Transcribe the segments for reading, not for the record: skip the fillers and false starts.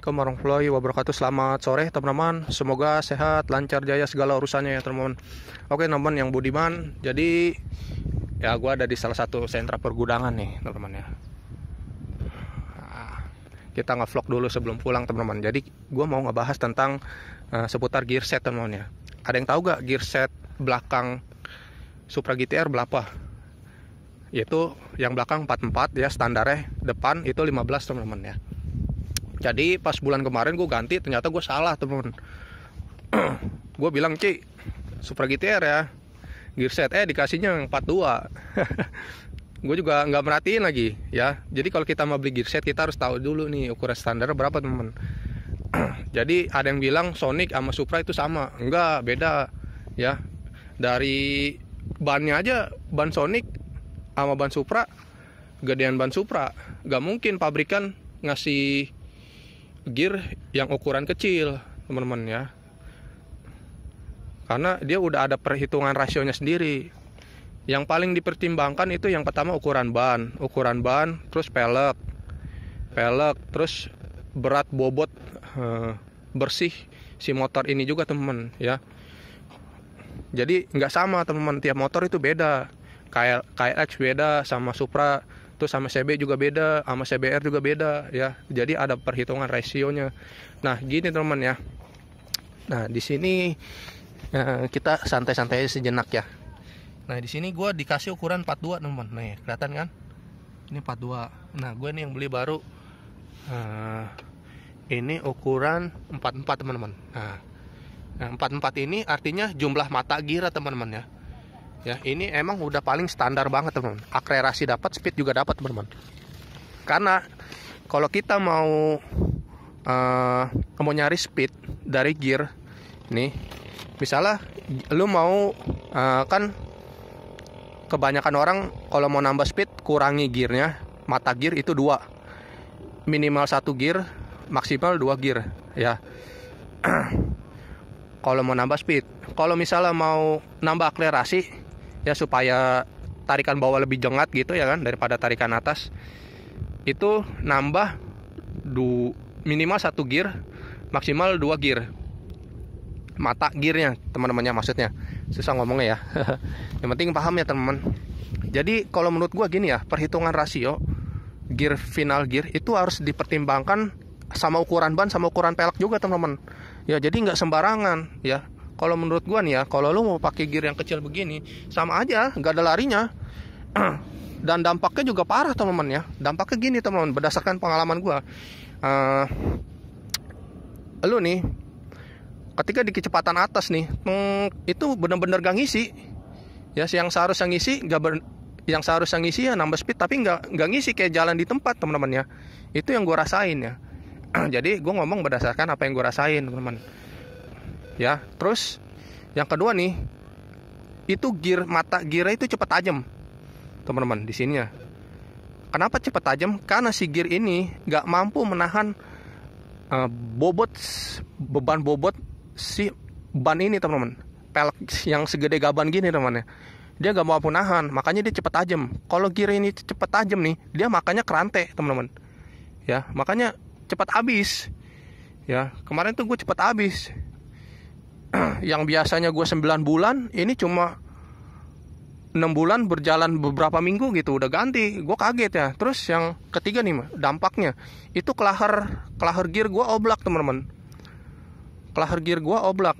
Assalamualaikum warahmatullahi wabarakatuh. Selamat sore teman-teman. Semoga sehat, lancar, jaya segala urusannya ya teman-teman. Oke teman-teman yang budiman. Jadi ya gue ada di salah satu sentra pergudangan nih teman-teman ya. Nah, kita nge-vlog dulu sebelum pulang teman-teman. Jadi gue mau ngebahas tentang seputar gear set teman-teman ya. Ada yang tahu gak gear set belakang Supra GTR berapa? Yaitu yang belakang 44 ya standarnya, depan itu 15 teman-teman ya. Jadi pas bulan kemarin gue ganti, ternyata gue salah teman-teman. Gue bilang Ci, Supra GTR ya, gear set dikasihnya yang 42. Gue juga nggak merhatiin lagi ya. Jadi kalau kita mau beli gear set kita harus tahu dulu nih ukuran standar berapa teman-teman. Jadi ada yang bilang Sonic sama Supra itu sama, enggak, beda ya. Dari bannya aja, ban Sonic sama ban Supra, gedean ban Supra, nggak mungkin pabrikan ngasih gear yang ukuran kecil teman-teman ya, karena dia udah ada perhitungan rasionya sendiri. Yang paling dipertimbangkan itu yang pertama ukuran ban, terus pelek, terus berat bobot bersih si motor ini juga teman-teman ya. Jadi nggak sama teman-teman, tiap motor itu beda. KLX beda sama Supra, terus sama CB juga beda, sama CBR juga beda ya. Jadi ada perhitungan rasionya. Nah gini teman-teman ya. Nah di sini kita santai-santai sejenak ya. Nah di sini gue dikasih ukuran 42 teman-teman. Nih kelihatan kan? Ini 42. Nah gue nih yang beli baru. Ini ukuran 44 teman-teman. Nah 44 ini artinya jumlah mata gear teman-teman ya. Ya, ini emang udah paling standar banget teman-teman. Akselerasi dapat, speed juga dapat teman-teman. Karena kalau kita mau nyari speed dari gear, nih, misalnya lu mau kan kebanyakan orang kalau mau nambah speed kurangi gearnya, mata gear itu 2, minimal 1 gear, maksimal 2 gear, ya. Kalau mau nambah speed, kalau misalnya mau nambah akselerasi ya supaya tarikan bawah lebih jengat gitu ya kan daripada tarikan atas, itu nambah minimal 1 gear, maksimal 2 gear mata gearnya teman-temannya, maksudnya susah ngomongnya ya. Yang penting paham ya teman-teman. Jadi kalau menurut gua gini ya, perhitungan rasio gear final gear itu harus dipertimbangkan sama ukuran ban sama ukuran pelek juga teman-teman ya. Jadi nggak sembarangan ya. Kalau menurut gua nih ya, kalau lu mau pakai gear yang kecil begini, sama aja, nggak ada larinya. Dan dampaknya juga parah teman-teman ya. Dampaknya gini teman-teman, berdasarkan pengalaman gua. Lu nih, ketika di kecepatan atas nih, itu bener-bener gak ngisi. Ya, yang seharusnya ngisi ya nambah speed, tapi nggak ngisi kayak jalan di tempat teman-teman ya. Itu yang gua rasain ya. Jadi gua ngomong berdasarkan apa yang gua rasain teman-teman. Ya, terus yang kedua nih, itu mata gear itu cepat tajam, teman-teman di sini ya. Kenapa cepat tajam? Karena si gear ini nggak mampu menahan beban bobot si ban ini, teman-teman. Pelek yang segede gaban gini, teman-teman ya. Dia nggak mampu nahan, makanya dia cepat tajam. Kalau gear ini cepat tajam nih, dia makanya kerantai, teman-teman. Ya, makanya cepat habis. Ya, kemarin tuh gue cepat habis. Yang biasanya gue 9 bulan, ini cuma 6 bulan berjalan beberapa minggu gitu, udah ganti. Gue kaget ya. Terus yang ketiga nih, dampaknya itu kelahar gear gue oblak teman-teman. Kelahar gear gue oblak.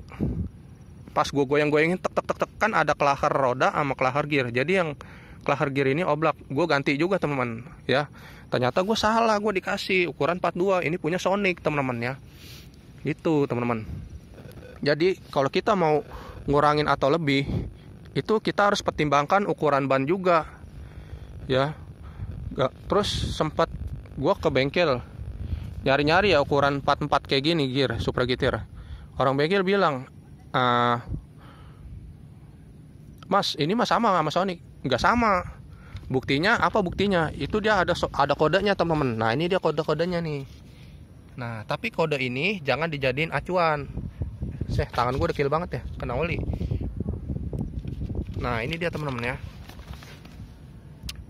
Pas gue goyang-goyangin tek kan ada kelahar roda sama kelahar gear. Jadi yang kelahar gear ini oblak. Gue ganti juga teman-teman ya. Ternyata gue salah, gue dikasih ukuran 42. Ini punya Sonic teman-teman ya. Itu teman-teman. Jadi kalau kita mau ngurangin atau lebih, itu kita harus pertimbangkan ukuran ban juga ya. Terus sempat gue ke bengkel nyari-nyari ya ukuran 44 kayak gini gear Supra GTR. Orang bengkel bilang, Mas ini mah sama Sonic. Nggak sama. Buktinya apa? Buktinya itu dia ada kodenya teman-teman. Nah ini dia kode-kodenya nih. Nah tapi kode ini jangan dijadiin acuan. Tangan gue dekil banget ya, kena oli. Nah ini dia teman-teman ya.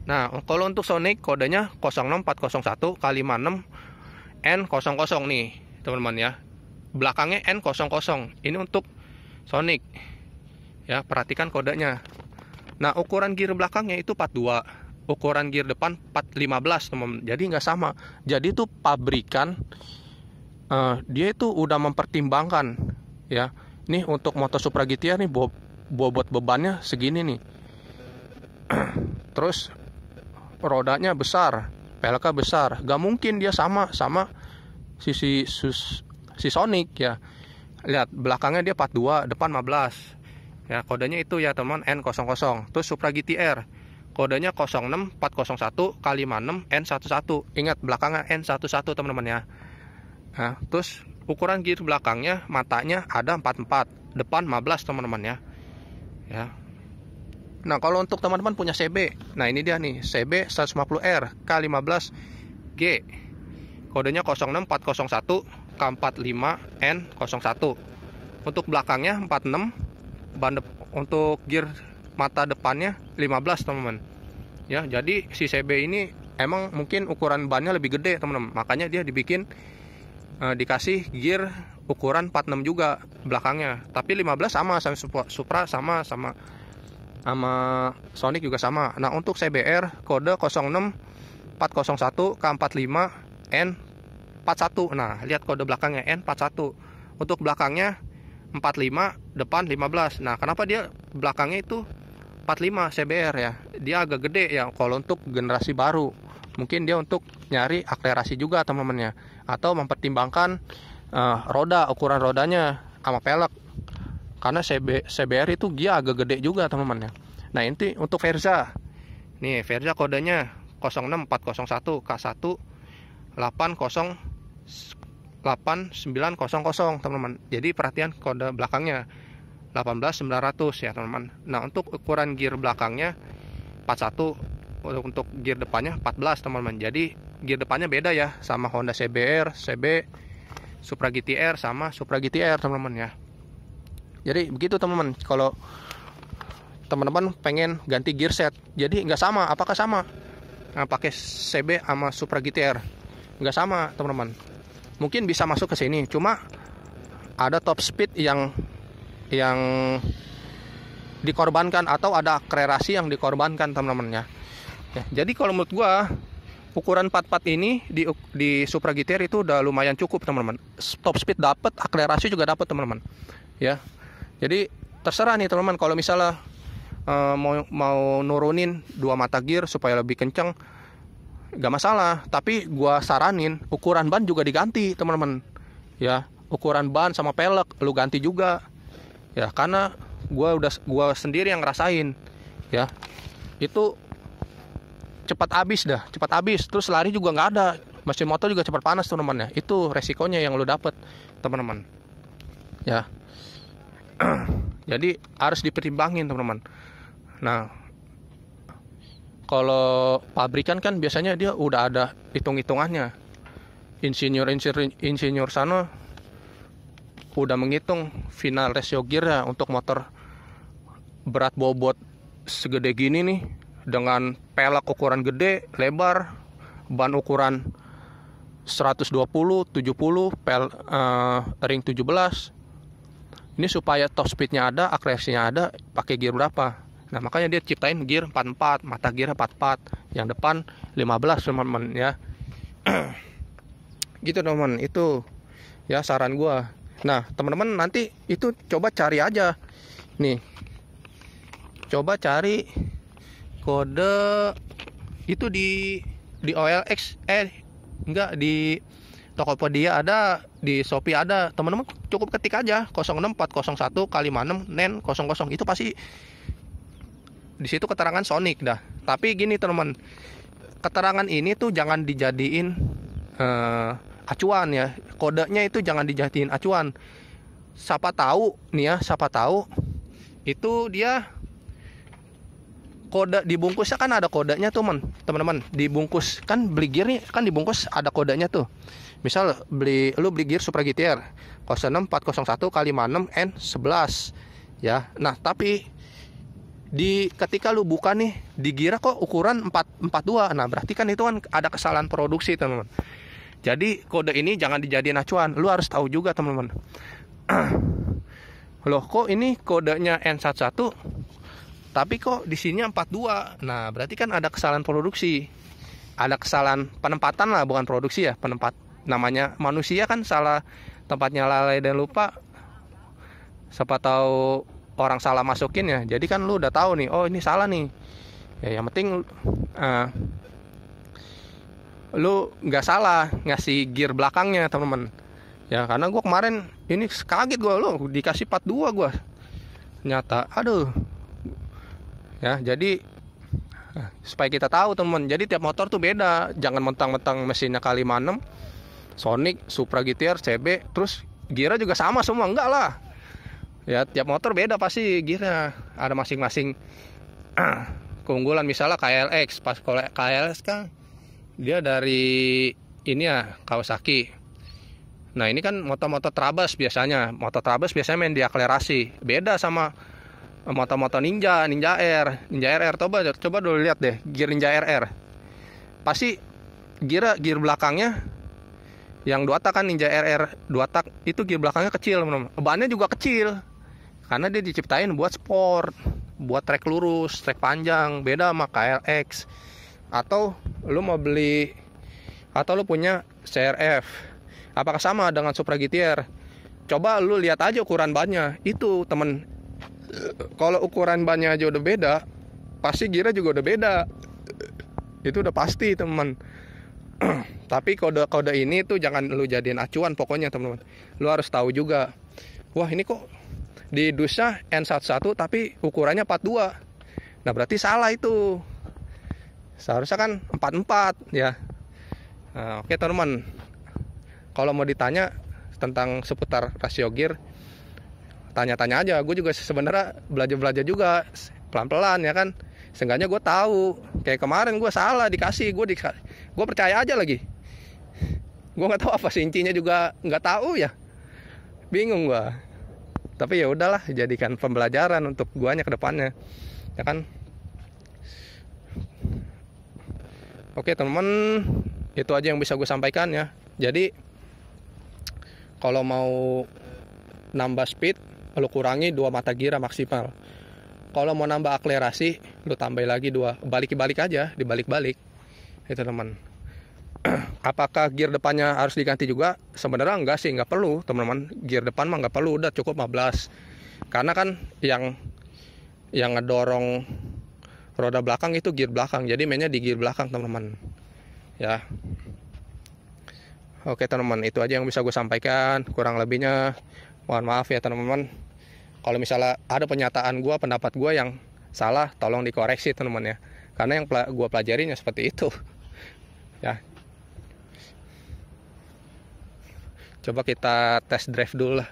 Nah kalau untuk Sonic kodenya 06401 x 56 N00 nih. teman-teman ya. Belakangnya N00. Ini untuk Sonic. Ya, perhatikan kodenya. Nah, ukuran gear belakangnya itu 42. Ukuran gear depan 415, teman-teman. Jadi nggak sama. Jadi itu pabrikan dia itu udah mempertimbangkan ya. Nih untuk motor Supra GTR nih bobot bebannya segini nih. Terus rodanya besar, peleknya besar. Gak mungkin dia sama si Sonic ya. Lihat belakangnya dia 42, depan 15. Ya, kodenya itu ya teman, N00. Terus Supra GTR kodenya 06401 kali 56 N11. Ingat belakangnya N11 teman-teman ya. Nah, terus ukuran gear belakangnya matanya ada 44, depan 15 teman-teman ya. Ya. Nah, kalau untuk teman-teman punya CB, nah ini dia nih, CB 150R K15G. Kodenya 06401 K45N01. Untuk belakangnya 46, untuk gear mata depannya 15 teman-teman. Ya, jadi si CB ini emang mungkin ukuran bannya lebih gede teman-teman. Makanya dia dibikin dikasih gear ukuran 46 juga belakangnya. Tapi 15 sama Supra sama Sonic juga sama. Nah, untuk CBR kode 06401 K45N41. Nah, lihat kode belakangnya N41. Untuk belakangnya 45, depan 15. Nah, kenapa dia belakangnya itu 45 CBR ya? Dia agak gede ya kalau untuk generasi baru. Mungkin dia untuk nyari akselerasi juga teman-temannya, atau mempertimbangkan ukuran rodanya sama pelek. Karena CBR itu dia agak gede juga teman-teman ya. Nah, ini untuk Verza. Nih, Verza kodenya 06401 K1 8900 teman-teman. Jadi perhatian kode belakangnya 18900 ya teman-teman. Nah, untuk ukuran gear belakangnya 41, untuk gear depannya 14 teman-teman. Jadi gear depannya beda ya sama Honda CBR, CB, Supra GTR sama Supra GTR teman-teman ya. Jadi begitu teman-teman. Kalau teman-teman pengen ganti gear set, jadi nggak sama. Apakah sama? Nah, pakai CB sama Supra GTR nggak sama teman-teman. Mungkin bisa masuk ke sini, cuma ada top speed yang dikorbankan, atau ada akselerasi yang dikorbankan teman-teman ya. Jadi kalau menurut gua ukuran 44 ini di Supra GTR itu udah lumayan cukup teman-teman. Top speed dapat, akselerasi juga dapat teman-teman. Ya. Jadi terserah nih teman-teman, kalau misalnya mau nurunin 2 mata gear supaya lebih kencang, gak masalah. Tapi gua saranin ukuran ban juga diganti teman-teman. Ya, ukuran ban sama pelek lu ganti juga. Ya, karena gua sendiri yang ngerasain ya. Itu cepat habis, terus lari juga nggak ada, mesin motor juga cepat panas teman-teman ya. Itu resikonya yang lu dapet teman-teman ya. Jadi harus dipertimbangin teman-teman. Nah, kalau pabrikan kan biasanya dia udah ada hitung-hitungannya. Insinyur sana udah menghitung final ratio gear ya untuk motor berat bobot segede gini nih, dengan pelek ukuran gede, lebar, ban ukuran 120, 70, ring 17. Ini supaya top speednya ada, akselerasinya ada, pakai gear berapa. Nah, makanya dia ciptain gear 44, mata gear 44, yang depan 15 teman-teman ya. Gitu teman-teman, itu ya saran gua. Nah, teman-teman nanti itu coba cari aja. Nih. Coba cari kode itu di OLX, enggak, di Tokopedia ada, di Shopee ada. Teman-teman cukup ketik aja 06401 kali 56 Nen 00. Itu pasti di situ keterangan Sonic dah. Tapi gini teman-teman, keterangan ini tuh jangan dijadiin acuan ya. Kodenya itu jangan dijadiin acuan. Siapa tahu nih ya, itu dia kode dibungkusnya kan ada kodenya tuh teman-teman. Dibungkus kan, beli gear nih kan dibungkus ada kodenya tuh. Misal lu beli gear Supra GTR 06401 kali 56 N11 ya. Nah, tapi ketika lu buka nih di gear kok ukuran 442. Nah, berarti kan itu kan ada kesalahan produksi teman-teman. Jadi kode ini jangan dijadiin acuan, lu harus tahu juga teman-teman. Loh kok ini kodenya N11 tapi kok di sini 42. Nah, berarti kan ada kesalahan produksi. Ada kesalahan penempatan lah, bukan produksi ya, penempat. Namanya manusia kan salah tempatnya lalai dan lupa. Siapa tahu orang salah masukin ya. Jadi kan lu udah tahu nih, oh ini salah nih. Ya yang penting lu nggak salah ngasih gear belakangnya teman-teman. Ya karena gue kemarin ini kaget gue, lo dikasih 42 gue, nyata aduh. Ya jadi supaya kita tahu teman, jadi tiap motor tuh beda, jangan mentang-mentang mesinnya kali 6 Sonic, Supra GTR, CB terus gearnya juga sama semua, enggak lah. Ya tiap motor beda pasti gearnya, ada masing-masing keunggulan. Misalnya KLX, pas KLX kan dia dari ini ya Kawasaki. Nah ini kan motor-motor Trabas biasanya. Motor Trabas biasanya main di akselerasi. Beda sama motor-motor Ninja R. Ninja RR, coba dulu lihat deh gear Ninja RR. Pasti gear belakangnya yang 2 tak kan, Ninja RR 2 tak itu gear belakangnya kecil, teman-teman. Bannya juga kecil. Karena dia diciptain buat sport, buat trek lurus, trek panjang. Beda sama KLX. Atau lu mau beli, atau lu punya CRF, apakah sama dengan Supra GTR? Coba lu lihat aja ukuran bannya. Itu temen, kalau ukuran bannya aja udah beda, pasti gearnya juga udah beda. Itu udah pasti teman. Tapi kode ini tuh jangan lu jadiin acuan pokoknya teman-teman. Lu harus tahu juga, wah ini kok di dusnya N11 tapi ukurannya 42. Nah berarti salah itu. Seharusnya kan 44 ya. Nah, oke teman-teman, kalau mau ditanya tentang seputar rasio gear, tanya-tanya aja. Gue juga sebenarnya belajar juga pelan-pelan ya kan. Seenggaknya gue tahu. Kayak kemarin gue salah dikasih, gue percaya aja lagi. Gue nggak tahu apa sih intinya juga nggak tahu ya. Bingung gue. Tapi ya udahlah, jadikan pembelajaran untuk guanya ke depannya. Ya kan. Oke teman-teman, itu aja yang bisa gue sampaikan ya. Jadi kalau mau nambah speed, lu kurangi 2 mata gear maksimal. Kalau mau nambah akselerasi, lu tambah lagi 2. Balik-balik aja, dibalik-balik. Itu teman. Apakah gear depannya harus diganti juga? Sebenarnya enggak sih, enggak perlu teman-teman. Gear depan mah enggak perlu, udah cukup 15. Karena kan yang ngedorong roda belakang itu gear belakang. Jadi mainnya di gear belakang teman-teman. Ya. Oke teman-teman, itu aja yang bisa gue sampaikan. Kurang lebihnya mohon maaf ya teman-teman. Kalau misalnya ada penyataan gue, pendapat gue yang salah, tolong dikoreksi teman-teman ya. Karena yang gue pelajarinya seperti itu. Ya. Coba kita test drive dulu lah.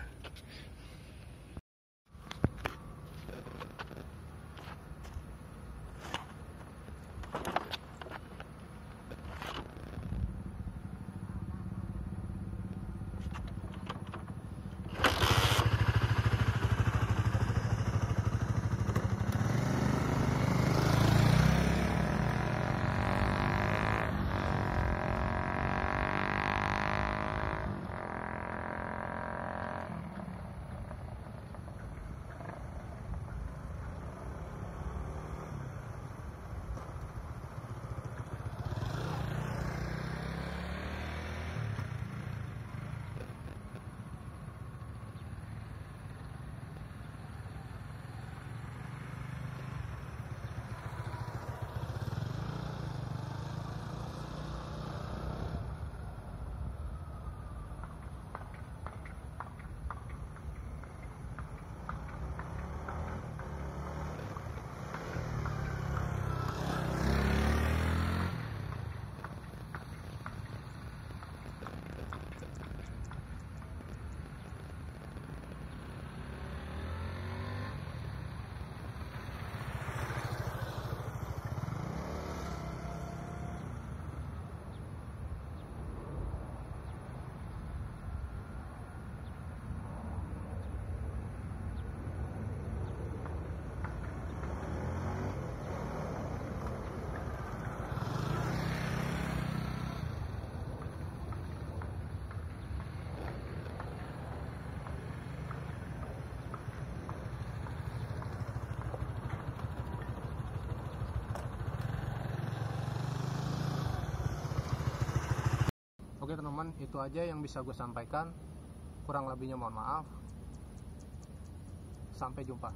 Oke teman-teman, itu aja yang bisa gue sampaikan. Kurang lebihnya mohon maaf. Sampai jumpa.